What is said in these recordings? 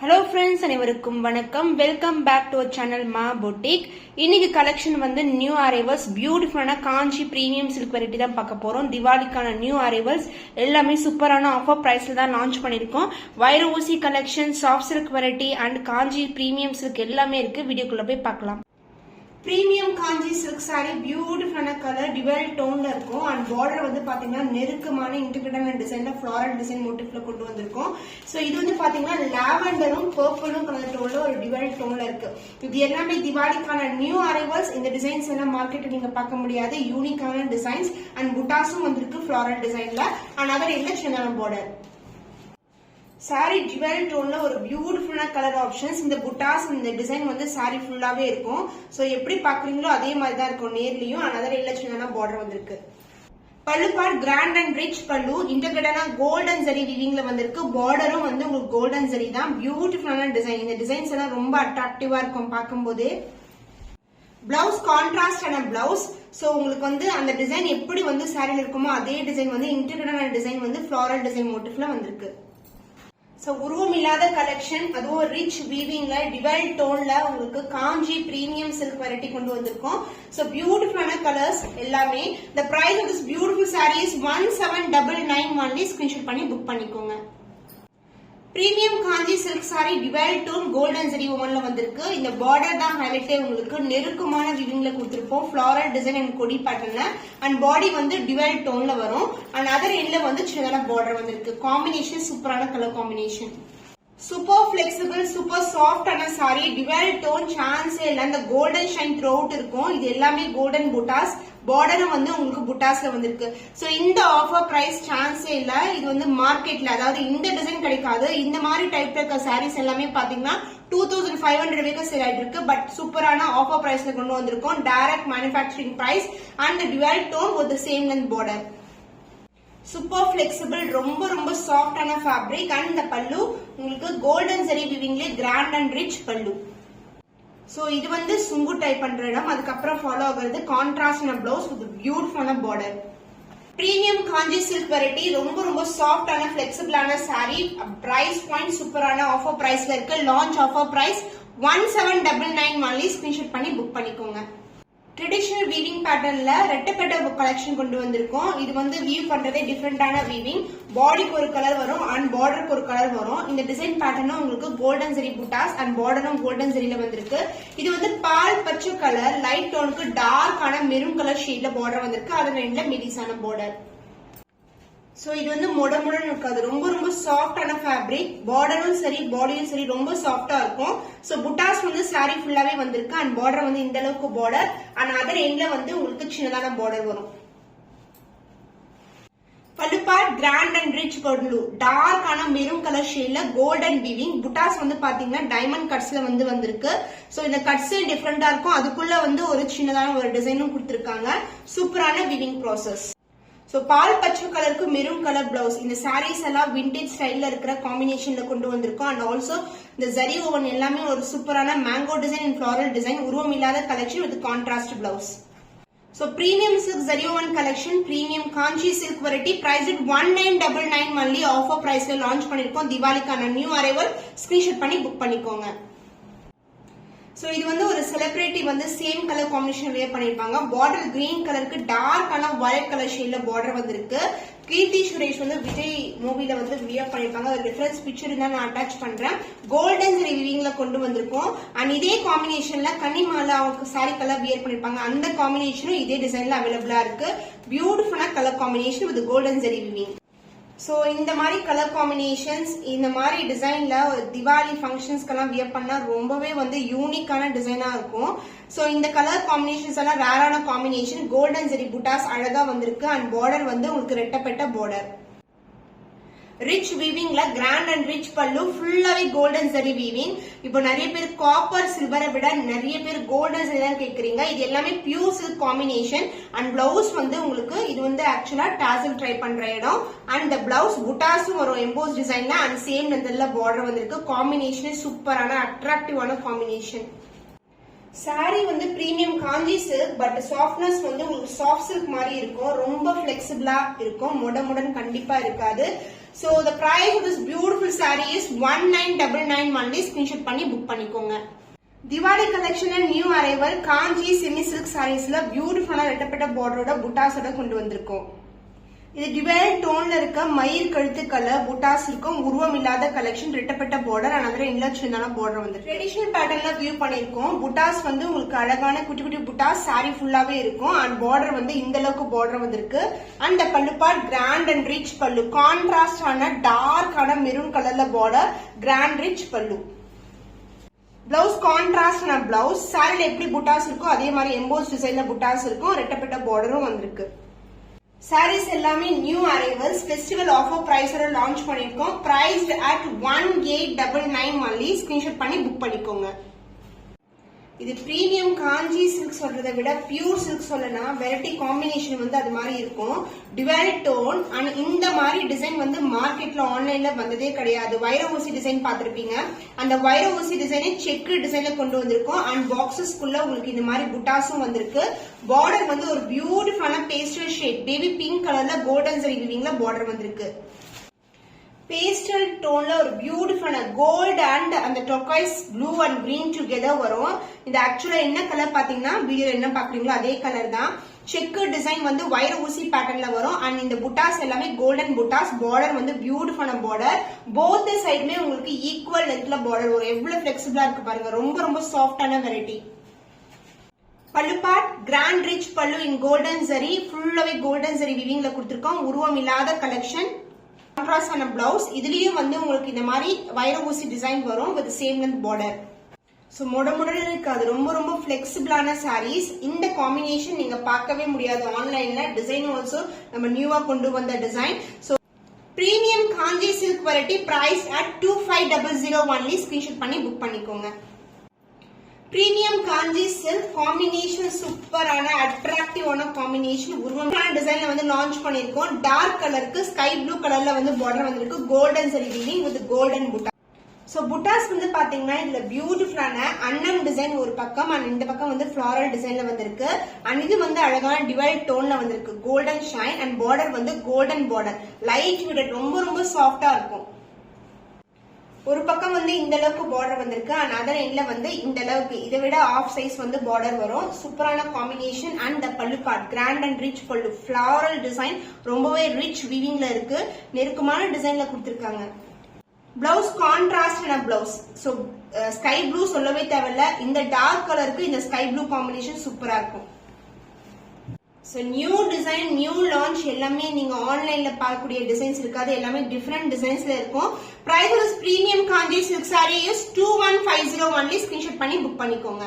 Hello friends, அனைவருக்கும் வணக்கம். Welcome back to channel மா பொட்டிக். இன்னைக்கு கலெக்ஷன் வந்து நியூ அரைவல்ஸ் பியூட்டிஃபுல்லான காஞ்சி பிரீமியம் சில்க் வெரைட்டி தான் பார்க்க போறோம். திவாலிக்கான நியூ அரைவல்ஸ் எல்லாமே சூப்பரான ஆஃபர் பிரைஸ்ல தான் லான்ச் பண்ணிருக்கோம். வைர ஊசி collection, soft silk variety and Kanchi premium silk எல்லாமே இருக்கு. வீடியோக்குள்ள போய் பார்க்கலாம். பிரீமியம் காஞ்சி சில்க் சாரி பியூட்டிஃபுல்லான கலர் டிவல் டோன்ல இருக்கும். அண்ட் பார்டர் வந்து பாத்தீங்கன்னா நெருக்கமான இன்டிகிரேட்டட் டிசைன்ல ஃபிளாரல் டிசைன் மோட்டிவ்ல கொண்டு வந்திருக்கோம். சோ இது வந்து பாத்தீங்கன்னா லாவெண்டரும் பர்பிளும் கலர் டோன்ல ஒரு டிவல் டோன்ல இருக்கு. இது எல்லாமே திவாலிக்கான நியூ அரைவல்ஸ். இந்த டிசைன்ஸ் எல்லாம் மார்க்கெட்ல நீங்க பார்க்க முடியாது. யூனிக்கான டிசைன்ஸ் அண்ட் புட்டாஸும் வந்திருக்கு ஃபிளாரல் டிசைன்ல. அண்ட் அதர் என்ன சின்ன பார்டர் சாரி ஜுவல் டோன்ல ஒரு பியூட்டிஃபுல்லான கலர் ஆப்ஷன்ஸ். இந்த புட்டாஸ் இந்த டிசைன் வந்து சாரி ஃபுல்லாவே இருக்கும். சோ எப்படி பாக்குறீங்களோ அதே மாதிரி தான் இருக்கும் நேர்லயும். அனதர் இல்ல பார்டர் வந்திருக்கு. பல்லு பார்ட் கிராண்ட் அண்ட் ரிச் பல்லு. இன்டகிரேட்டடா கோல்டன் ஜரி வீவிங்ல வந்திருக்கு. பார்டரும் வந்து உங்களுக்கு கோல்டன் ஜரி தான். பியூட்டிஃபுல்லான டிசைன். இந்த டிசைன்ஸ் எல்லாம் ரொம்ப அட்ராக்டிவா இருக்கும் பார்க்கும்போது. Blouse கான்ட்ராஸ்டான blouse. சோ உங்களுக்கு வந்து அந்த டிசைன் எப்படி வந்து சாரில இருக்குமோ அதே டிசைன் வந்து இன்டகிரேட்டடான டிசைன் வந்து ஃபிளாரல் டிசைன் மோட்டிவ்ல வந்திருக்கு. சோ உருவம் இல்லாத கலெக்ஷன், அதுவும் ரிச் வீவிங்ல டிவல் டோன்ல உங்களுக்கு காஞ்சி பிரீமியம் சில்க் வெரைட்டி கொண்டு வந்திருக்கோம். சோ பியூட்டிஃபுல்லான கலர்ஸ் எல்லாமே. The price of this beautiful saree is 1799 only. Screenshot பண்ணி புக் பண்ணிக்கோங்க. Premium Kanchi silk saree dual tone golden zari ஓவன்ல வந்திருக்கு. இந்த பார்டர் தான் ஹைலைட்டே. உங்களுக்கு நெருக்கமான வீவிங்ல கொடுத்திருப்போம். ஃபிளாரல் டிசைன் அண்ட் கொடி பேட்டர்ன்ல. அண்ட் பாடி வந்து டிவல் டோன்ல வரும். அண்ட் அதர் எண்ட்ல வந்து சின்னதா பார்டர் வந்திருக்கு. காம்பினேஷன் சூப்பரான colour combination. Super flexible, super soft ஆன சாரி. டிவல் டோன் சான்ஸே இல்ல. இந்த கோல்டன் ஷைன் த்ரூ அவுட் இருக்கும். இது எல்லாமே கோல்டன் புட்டாஸ். பார்டரும் வந்து உங்களுக்கு புட்டாஸ்ல வந்திருக்கு. சோ இந்த ஆஃபர் பிரைஸ் சான்ஸே இல்ல. இது வந்து மார்க்கெட்ல அதாவது இந்த டிசைன் கிடைக்காது. இந்த மாதிரி டைப்ல இருக்க சாரீஸ் எல்லாமே பாத்தீங்கன்னா 2500 வரைக்கும் சேல் ஆயிட்டு இருக்கு. பட் சூப்பரான ஆஃபர் பிரைஸ்ல கொண்டு வந்திருக்கோம். Direct manufacturing price and dual tone with the same length border. Super flexible, ரொம்ப ரொம்ப சாஃப்டான ஃபேப்ரிக். அண்ட் இந்த பல்லு உங்களுக்கு கோல்டன் ஜரி வீவிங்ல கிராண்ட் அண்ட் ரிச் பல்லு. சோ இது வந்து சுங்கு டைப் பண்ற இடம். அதுக்கப்புறம் ஃபாலோ ஆகுறது கான்ட்ராஸ்ட் பிளவுஸ் வித் பியூட்டிஃபுல்லான border. Premium Kanchi silk variety ரொம்ப ரொம்ப சாஃப்டான பிளெக்சிபிளான சாரி. பிரைஸ் பாயிண்ட் சூப்பரான ஆஃபர் பிரைஸ்ல இருக்கு. Launch offer price 1799 only. Screenshot பண்ணி புக் பண்ணிக்கோங்க. ட்ரெடிஷனல் வீவிங் பேட்டர்ன்ல ரெட்டப்பட்ட கலெக்ஷன் கொண்டு வந்திருக்கோம். இது வந்து வீவ் பண்றதே டிஃபரெண்டான வீவிங். பாடிக்கு ஒரு கலர் வரும் அண்ட் பார்டருக்கு ஒரு கலர் வரும். இந்த டிசைன் பேட்டர்னும் உங்களுக்கு கோல்டன் ஜரி புட்டாஸ் அண்ட் பார்டரும் கோல்டன் ஜரியில வந்திருக்கு. இது வந்து பால் பச்சை கலர் லைட் டோனுக்கு டார்க்கான மெரூன் கலர் ஷேட்ல பார்டர் வந்திருக்கு. அது ரெண்டுல மெலிசான பார்டர். சோ இது வந்து முடமுடன் இருக்காது. ரொம்ப ரொம்ப சாஃப்டான ஃபேப்ரிக். பார்டரும் சரி பாடியும் சரி ரொம்ப சாஃப்டா இருக்கும். சோ புட்டாஸ் வந்து சாரி ஃபுல்லாவே வந்திருக்கு. அண்ட் பார்டர் வந்து இந்த அளவுக்கு பார்டர். அண்ட் அதர் எண்ட்ல வந்து உங்களுக்கு சின்னதான பார்டர் வரும். பல்லு பார்ட் கிராண்ட் அண்ட் ரிச் பல்லு. டார்க்கான மெரூன் கலர் ஷேட்ல கோல்டன் வீவிங். புட்டாஸ் வந்து பாத்தீங்கன்னா டைமண்ட் கட்ஸ்ல வந்து வந்திருக்கு. சோ இந்த கட்ஸ் டிஃபரெண்டா இருக்கும். அதுக்குள்ள வந்து ஒரு சின்னதான ஒரு டிசைனும் கொடுத்திருக்காங்க. சூப்பரான வீவிங் ப்ராசஸ். சோ பால் பச்சை கலருக்கு மெரூன் கலர் பிளவுஸ். இந்த சாரீஸ் எல்லாம் விண்டேஜ் ஸ்டைல்ல இருக்கிற காம்பினேஷன்ல கொண்டு வந்திருக்கோம். அண்ட் ஆல்சோ இந்த ஜரி ஓவன் எல்லாமே ஒரு சூப்பரான mango design and floral design. உருவம் இல்லாத collection with contrast blouse. So premium silk zari woven collection, premium Kanchi silk variety. Price 1999 only. Offer பிரைஸ்ல லான்ச் பண்ணிருக்கோம். திவாலிக்கான நியூ அரைவல். ஸ்கிரீன்ஷாட் பண்ணி புக் பண்ணிக்கோங்க. சோ இது வந்து ஒரு செலிபிரிட்டி வந்து சேம் கலர் காம்பினேஷன் வேர் பண்ணிருப்பாங்க. பார்டர் கிரீன் கலருக்கு டார்க்கான வயலட் கலர் ஷேட்ல பார்டர் வந்திருக்கு. கீர்த்தி சுரேஷ் வந்து விஜய் மூவில வந்து வியர் பண்ணிருப்பாங்க. ஒரு ரெஃபரன்ஸ் பிக்சர் தான் நான் அட்டாச் பண்றேன். கோல்டன் ஜரி வீவிங்ல கொண்டு வந்திருக்கோம். அண்ட் இதே காம்பினேஷன்ல கன்னிமால அவங்க சாரி கலர் வியர் பண்ணிருப்பாங்க. அந்த காம்பினேஷனும் இதே டிசைன்ல அவைலபிளா இருக்கு. பியூட்டிஃபுல்லான colour combination with golden zari weaving. So இந்த மாதிரி கலர் காம்பினேஷன்ஸ், இந்த மாதிரி டிசைன்ல திவாலி ஃபங்க்ஷன்ஸ்க்கெல்லாம் வியர் பண்ணா ரொம்பவே வந்து யூனிக்கான டிசைனா இருக்கும். சோ இந்த கலர் காம்பினேஷன்ஸ் எல்லாம் ரேரான காம்பினேஷன். கோல்டன் ஜரி புட்டாஸ் அழகா வந்திருக்கு. அண்ட் பார்டர் வந்து உங்களுக்கு ரெட்டப்பட்ட பார்டர். ரிச் வீவிங்ல கிராண்ட் அண்ட் ரிச் பல்லு. ஃபுல்லாவே கோல்டன் ஜரி வீவிங். இப்போ நிறைய பேர் காப்பர் சில்வரை விட நிறைய பேர் கோல்டன் ஜரி தான் கேக்குறீங்க. இது எல்லாமே pure silk combination. And blouse வந்து உங்களுக்கு இது வந்து ஆக்சுவலா டாசல் ட்ரை பண்ற இடம். அண்ட் இந்த பிளவுஸ் புட்டாஸும் வரும் எம்போஸ் டிசைன்ல. அண்ட் சேம் லென்த்ல பார்டர் வந்திருக்கு. காம்பினேஷன் சூப்பரான அட்ராக்டிவான காம்பினேஷன். சாரி வந்து premium Kanchi silk. But softness வந்து உங்களுக்கு சாஃப்ட் சில்க் மாதிரி இருக்கும். ரொம்ப பிளெக்சிபிளா இருக்கும். முடன் கண்டிப்பா இருக்காது. So the price of this beautiful saree is 1999 only. Screenshot பண்ணி புக் பண்ணிக்கோங்க. திவாலி கலெக்ஷன்ல நியூ அரைவல் காஞ்சி செமி சில்க் சாரீஸ்ல பியூட்டிஃபுல்லா ரெட்டப்பட்ட பார்டரோட புட்டாஸோட கொண்டு வந்திருக்கோம். இது டிவைல் டோன்ல இருக்க மயில் கழுத்து கலர் புட்டாஸ் இருக்கும். உருவம் இல்லாத கலெக்ஷன், ரெட்டப்பட்ட பார்டர் அண்ட் இன்லட்சனான பார்டர் வந்து ட்ரெடிஷனல் பேட்டர்ன்ல வியூ பண்ணிருக்கோம். புட்டாஸ் வந்து உங்களுக்கு அழகான குட்டி குட்டி புட்டாஸ் சாரி ஃபுல்லாவே இருக்கும். அண்ட் பார்டர் வந்து இந்த அளவுக்கு பார்டர் வந்திருக்கு. அண்ட் பல்லு பார்ட் கிராண்ட் அண்ட் ரிச் பல்லு, கான்ட்ராஸ்ட் ஆன டார்க் ஆன மெரூன் கலர்ல பார்டர், கிராண்ட் ரிச் பல்லு. பிளவுஸ் கான்ட்ராஸ்ட் ஆன பிளவுஸ். சாரில எப்படி புட்டாஸ் இருக்கோ அதே மாதிரி எம்போஸ் டிசைன்ல புட்டாஸ் இருக்கும். ரெட்டப்பட்ட பார்டரும் வந்திருக்கு. சாரீஸ் எல்லாமே நியூ அரைவல்ஸ். ஃபெஸ்டிவல் ஆஃபர் பிரைஸோட லான்ச் பண்ணிருக்கோம். Priced at 1899 only. ஸ்கிரீன்ஷாட் பண்ணி புக் பண்ணிக்கோங்க. இது பிரீமியம் காஞ்சி சில்க் சொல்றதை விட பியூர் சில்க் சொல்லலாம். வெரைட்டி காம்பினேஷன் வந்து அது மாதிரி இருக்கும். டிவைல் டோன் அண்ட் இந்த மாதிரி டிசைன் வந்து மார்க்கெட்ல ஆன்லைன்ல வந்ததே கிடையாது. வைர ஊசி டிசைன் பார்த்திருப்பீங்க. அந்த வைர ஊசி டிசைனை செக் டிசைன்ல கொண்டு வந்திருக்கோம். அண்ட் பாக்ஸஸ்க்குள்ள உங்களுக்கு இந்த மாதிரி புட்டாஸும் வந்திருக்கு. பார்டர் வந்து ஒரு பியூட்டிஃபுல்லான பேஸ்டல் ஷேட் பேபி பிங்க் கலர்ல கோல்டன் ஜரி வீவிங்ல பார்டர் வந்திருக்கு. பேஸ்டல் டோன்ல ஒரு பியூட்டிஃபுல்லான கோல்ட் அண்ட் அந்த டொக்காய்ஸ் ப்ளூ அண்ட் கிரீன் டுகெதர் வரும். இது ஆக்சுவலா என்ன கலர் பாத்தீங்கன்னா வீடியோ என்ன பாக்குறீங்களோ அதே கலர் தான். செக் டிசைன் வந்து வைர ஊசி பேட்டர்ன்ல வரும். அண்ட் இந்த புட்டாஸ் எல்லாமே கோல்டன் புட்டாஸ். பார்டர் வந்து பியூட்டிஃபுல்லான பார்டர். போத் சைடுமே உங்களுக்கு ஈக்குவல் லென்த்ல பார்டர் வரும். எவ்வளவு பிளெக்சிபிளா இருக்கு பாருங்க. ரொம்ப ரொம்ப சாஃப்டான வெரைட்டி. பல்லு பார்ட் கிராண்ட் ரிச் பல்லு இன் கோல்டன் ஜரி, ஃபுல்லாவே கோல்டன் ஜரி விவிங்ல கொடுத்திருக்கோம். உருவம் இல்லாத கலெக்ஷன். கான்ட்ராஸ்ட் ஆன பிளவுஸ். இதுலயும் வந்து உங்களுக்கு இந்த மாதிரி வைர ஊசி டிசைன் வரும் with same length border. So முடமுடன் இருக்காது. ரொம்ப ரொம்ப பிளெக்சிபிளான சாரீஸ். இந்த காம்பினேஷன் நீங்க பார்க்கவே முடியாது ஆன்லைன்ல. டிசைன் ஆல்சோ நம்ம நியூவா கொண்டு வந்த design. So premium Kanchi silk variety price at 2500 only. Screenshot பண்ணி புக் பண்ணிக்கோங்க. பிரீமியம் காஞ்சி சில்க் காம்பினேஷன் சூப்பரான அட்ராக்டிவான காம்பினேஷன். உருவமான டிசைன்ல வந்து லான்ச் பண்ணிருக்கோம். டார்க் கலருக்கு ஸ்கை ப்ளூ கலர்ல வந்து பார்டர் வந்திருக்கு. Golden zari weaving with golden புட்டா. சோ புட்டாஸ் வந்து பாத்தீங்கன்னா இதுல பியூட்டிஃபுல்லான அன்னம் டிசைன் ஒரு பக்கம் அண்ட் இந்த பக்கம் வந்து ஃபிளாரல் டிசைன்ல வந்திருக்கு. அண்ட் இது வந்து அழகான டிவைட் டோன்ல வந்திருக்கு. கோல்டன் ஷைன் அண்ட் பார்டர் வந்து கோல்டன் பார்டர். லைட் வெயிட் ரொம்ப ரொம்ப சாஃப்டா இருக்கும். ஒரு பக்கம் வந்து இந்த அளவுக்கு பார்டர் வந்திருக்கு. அண்ட் அதர் எண்ட்ல வந்து இந்த அளவுக்கு இதை விட ஆஃப் சைஸ் வந்து பார்டர் வரும். சூப்பரான காம்பினேஷன். அண்ட் த பல்லு பார்ட் கிராண்ட் அண்ட் ரிச் பல்லு. ஃபிளாரல் டிசைன் ரொம்பவே ரிச் வீவிங்ல இருக்கு. நெருக்கமான டிசைன்ல கொடுத்திருக்காங்க. Blouse contrast blouse. So sky blue சொல்லவே தேவையில்ல. இந்த டார்க் கலருக்கு இந்த ஸ்கை ப்ளூ காம்பினேஷன் சூப்பரா இருக்கும். So new design new launch எல்லாமே நீங்க ஆன்லைன்ல பார்க்கக்கூடிய டிசைன்ஸ் இருக்காது. எல்லாமே டிஃபரெண்ட் டிசைன்ஸ்ல இருக்கும். Price of premium Kanchi silk saree is 2150 only. Screenshot பண்ணி புக் பண்ணிக்கோங்க.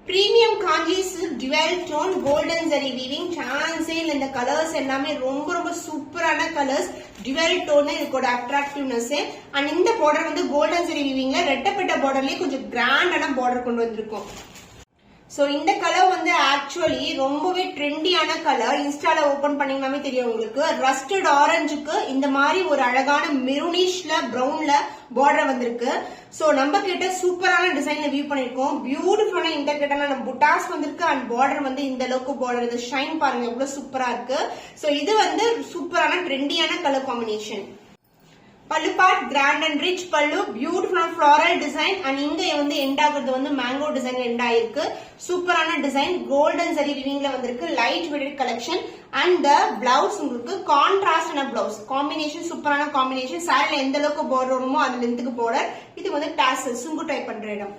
Premium Kanchi silk dual tone golden zari weaving. சான்ஸே இல்ல. இந்த கலர்ஸ் எல்லாமே ரொம்ப ரொம்ப சூப்பரான கலர்ஸ். டிவைல் டோன் இதுக்கோட அட்ராக்டிவ்னஸ். அண்ட் இந்த பார்டர் வந்து கோல்டன் ஜரி வீவிங்ல ரெட்டப்பட்ட பார்டர்லயே கொஞ்சம் கிராண்டான பார்டர் கொண்டு வந்திருக்கும். சோ இந்த கலர் வந்து ஆக்சுவலி ரொம்பவே ட்ரெண்டியான கலர். இன்ஸ்டால ஓபன் பண்ணீங்கன்னாமே தெரியும் உங்களுக்கு. ரஸ்டட் ஆரஞ்சுக்கு இந்த மாதிரி ஒரு அழகான மெரூனிஷ்ல பிரவுன்ல பார்டர் வந்திருக்கு. சோ நம்ம கிட்ட சூப்பரான டிசைன்ல வியூ பண்ணிருக்கோம். பியூட்டிஃபுல்லான இன்டர்கட்டான புட்டாஸ் வந்திருக்கு. அண்ட் பார்டர் வந்து இந்த அளவுக்கு பார்டர். இந்த ஷைன் பாருங்க எவ்வளவு சூப்பரா இருக்கு. சோ இது வந்து சூப்பரான ட்ரெண்டியான கலர் காம்பினேஷன். பல்லு பார்ட் கிராண்ட் அண்ட் ரிச் பல்லு. பியூட்டிஃபுல்லான ஃபிளாரல் டிசைன். அண்ட் இங்க வந்து எண்ட் ஆகுறது வந்து மேங்கோ டிசைன் எண்ட் ஆயிருக்கு. சூப்பரான டிசைன். கோல்டன் ஜரி வீவிங்ல வந்திருக்கு. Light weight collection. And the blouse உங்களுக்கு கான்ட்ராஸ்ட் பிளவுஸ். காம்பினேஷன் சூப்பரான காம்பினேஷன். சாரில எந்த அளவுக்கு பார்டர் வருமோ அந்த லென்த்துக்கு பார்டர். இது வந்து டாசல் சுங்கு டைப் பண்ற இடம்.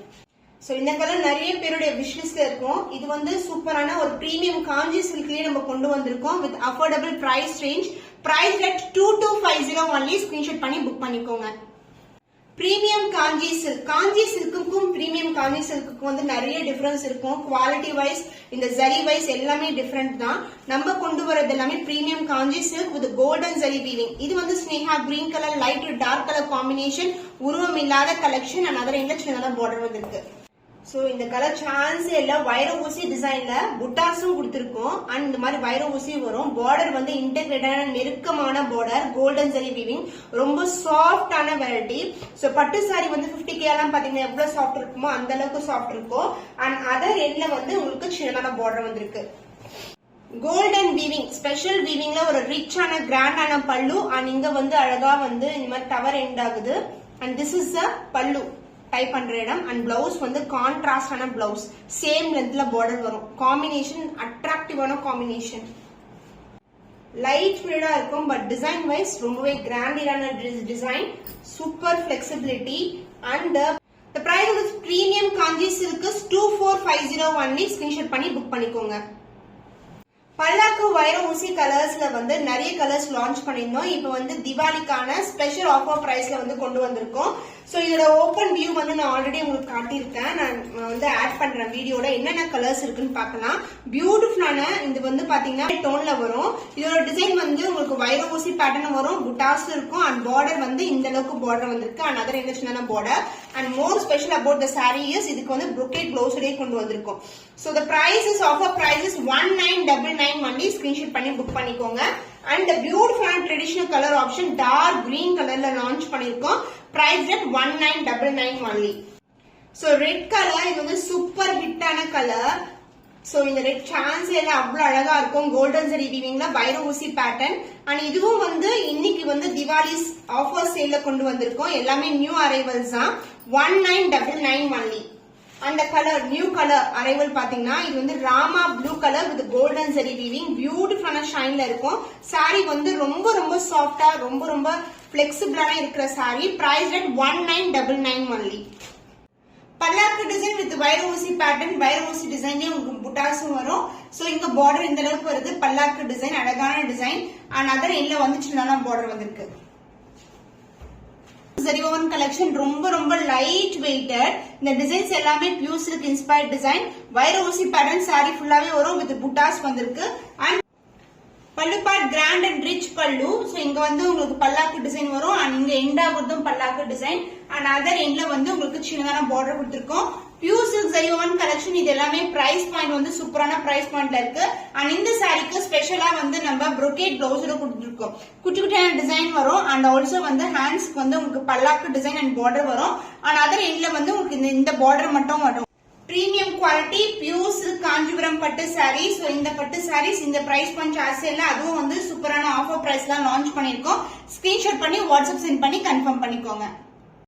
சோ இந்த கலர் நிறைய பேருடைய விஷ்லிஸ்ட்ல இருக்கும். இது வந்து சூப்பரான ஒரு பிரீமியம் காஞ்சி சில்க்லயே நம்ம கொண்டு வந்திருக்கோம் with affordable price range. Price at 2250 only. Screenshot பண்ணி புக் பண்ணிக்கோங்க. Premium Kanchi silk. காஞ்சி சில்க்குக்கும் பிரீமியம் காஞ்சி சில்க்குக்கும் வந்து நிறைய டிஃபரன்ஸ் இருக்கும். குவாலிட்டி வைஸ் இந்த ஜரி வைஸ் எல்லாமே டிஃபரெண்ட் தான். நம்ம கொண்டு வரது எல்லாமே premium Kanchi silk with golden zari weaving. இது வந்து Sneha green colour light dark colour combination. உருவம் இல்லாத கலெக்ஷன். அண்ட் அதர் இன்லட்சனால பார்டர் வந்திருக்கு. சோ இந்த கலர் சான்ஸே இல்ல. வைர ஊசி டிசைன்ல புட்டாஸும் கொடுத்திருக்கோம். அண்ட் இந்த மாதிரி வைர ஊசி வரும். பார்டர் வந்து இன்டெகிரேட்டான நெருக்கமான பார்டர். Golden zari weaving. ரொம்ப சாஃப்டான வெரைட்டி. சோ பட்டு சாரி வந்து 50K எல்லாம் பாத்தீங்கன்னா எவ்வளவு சாஃப்ட் இருக்குமோ அந்த அளவுக்கு சாஃப்ட் இருக்கும். அண்ட் அதர் எண்ட்ல வந்து உங்களுக்கு சின்னதான பார்டர் வந்திருக்கு. கோல்டன் வீவிங், ஸ்பெஷல் வீவிங்ல ஒரு ரிச்சான கிராண்டான பல்லு அண்ட் இங்க வந்து அழகா வந்து இந்த மாதிரி டவர் எண்ட் ஆகுது. அண்ட் திஸ் இஸ் அ பல்லு டைப் பண்ற இடம். அண்ட் பிளவுஸ் வந்து கான்ட்ராஸ்டான பிளவுஸ், சேம் லென்த்ல பார்டர் வரும். காம்பினேஷன் அட்ராக்டிவான காம்பினேஷன், லைட் ஃபீல்டா இருக்கும். பட் டிசைன் வைஸ் ரொம்பவே கிராண்டியரான design, super flexibility. And the price of this premium kanji silk is 2450 only. Screenshot பண்ணி புக் பண்ணிக்கோங்க. பல்லாக்கு வைர ஊசி கலர்ஸ்ல வந்து நிறைய கலர்ஸ் லான்ச் பண்ணிருந்தோம். இப்போ வந்து திவாலிக்கான ஸ்பெஷல் ஆஃபர் பிரைஸ்ல வந்து கொண்டு வந்திருக்கோம். சோ இதோட ஓபன் வியூ வந்து நான் ஆல்ரெடி உங்களுக்கு காட்டியிருக்கேன். நான் வந்து ஆட் பண்றேன் வீடியோட. என்னென்ன கலர்ஸ் இருக்குன்னு பார்க்கலாம். பியூட்டிஃபுல்லான இது வந்து பாத்தீங்கன்னா டோன்ல வரும். இதோட டிசைன் வந்து உங்களுக்கு வைர ஊசி பேட்டர்ன் வரும், புட்டாஸ்ல இருக்கும். அண்ட் பார்டர் வந்து இந்த அளவுக்கு பார்டர் வந்திருக்கு. அண்ட் அதர் என்ன சின்ன border. And more special about the sari is இதுக்கு வந்து brocade blouse உடைய கொண்டு வந்திருக்கும். So the price is offer price is 1999 only. Screenshot பண்ணி புக் பண்ணிக்கோங்க. And the beautiful and traditional color option dark green கலர்ல லான்ச் பண்ணிருக்கோம். Price at 1999 only. So red color இது வந்து சூப்பர் ஹிட்டான கலர். சோ இந்த ரெட் சான்ஸ் எல்லாம் அவ்வளவு அழகா இருக்கும். கோல்டன் சரி வீவிங்ல வைர ஊசி பேட்டர்ன். அண்ட் இதுவும் வந்து இன்னைக்கு வந்து திவாலி ஆஃபர் சேல்ல கொண்டு வந்திருக்கோம். எல்லாமே நியூ அரைவல்ஸ் தான். 1999 only. அந்த கலர் நியூ கலர் அரைவல் பாத்தீங்கன்னா இது வந்து Rama blue colour with golden சரி வீவிங், பியூட்டிஃபுல்லான ஷைன்ல இருக்கும். சாரி வந்து ரொம்ப ரொம்ப சாஃப்டா ரொம்ப ரொம்ப பிளெக்சிபிளான இருக்கிற சாரி. Price at 1999 only. பல்லாக்கு டிசைன் வித் வைர ஊசி பேட்டர்ன், வைர ஊசி டிசைன்லயே உங்களுக்கு புட்டாஸும் வரும். சோ இங்க பார்டர் இந்த அளவுக்கு வருது. பல்லாக்கு டிசைன் அழகான டிசைன். அண்ட் அதர் எல்ல வந்து சின்னதான பார்டர் வந்திருக்கு. Zariwoven collection ரொம்ப ரொம்ப லைட் வெயிட்டட். இந்த டிசைன்ஸ் எல்லாமே பியூர் சில்க் இன்ஸ்பயர்ட் டிசைன். வைர ஊசி பேட்டர்ன் சாரி ஃபுல்லாவே வரும் வித் புட்டாஸ் வந்திருக்கு. அண்ட் பல்லு பார்ட் கிராண்ட் அண்ட் ரிச் பல்லு. சோ இங்க வந்து உங்களுக்கு பல்லாக்கு டிசைன் வரும். அண்ட் இங்க end ஆகுறதும் palak design. And other எண்ட்ல வந்து உங்களுக்கு சின்னதான பார்டர் கொடுத்திருக்கோம். பியூர் சில்க் ஜரிவோவன் கலெக்ஷன் இது எல்லாமே பிரைஸ் பாயிண்ட் வந்து சூப்பரான பிரைஸ் பாயிண்ட்ல இருக்கு. அண்ட் இந்த சாரிக்கு ஸ்பெஷலா வந்து நம்ம brocade blouse கொடுத்திருக்கோம். குட்டி குட்டியான டிசைன் வரும். அண்ட் ஆல்சோ வந்து ஹேண்ட்ஸ்க்கு வந்து உங்களுக்கு பல்லாக்கு டிசைன் அண்ட் பார்டர் வரும். அண்ட் அதர் எண்ட்ல வந்து உங்களுக்கு இந்த பார்டர் மட்டும் வரும். Premium quality pure silk Kanchipuram பட்டு சாரி. சோ இந்த பட்டு சாரீஸ் இந்த பிரைஸ் பாயிண்ட் சார்ஜ்ல அதுவும் வந்து சூப்பரான ஆஃபர் பிரைஸ் தான் லான்ச் பண்ணிருக்கோம். ஸ்கிரீன்ஷாட் பண்ணி வாட்ஸ்அப் சென்ட் பண்ணி கன்ஃபார்ம் பண்ணிக்கோங்க.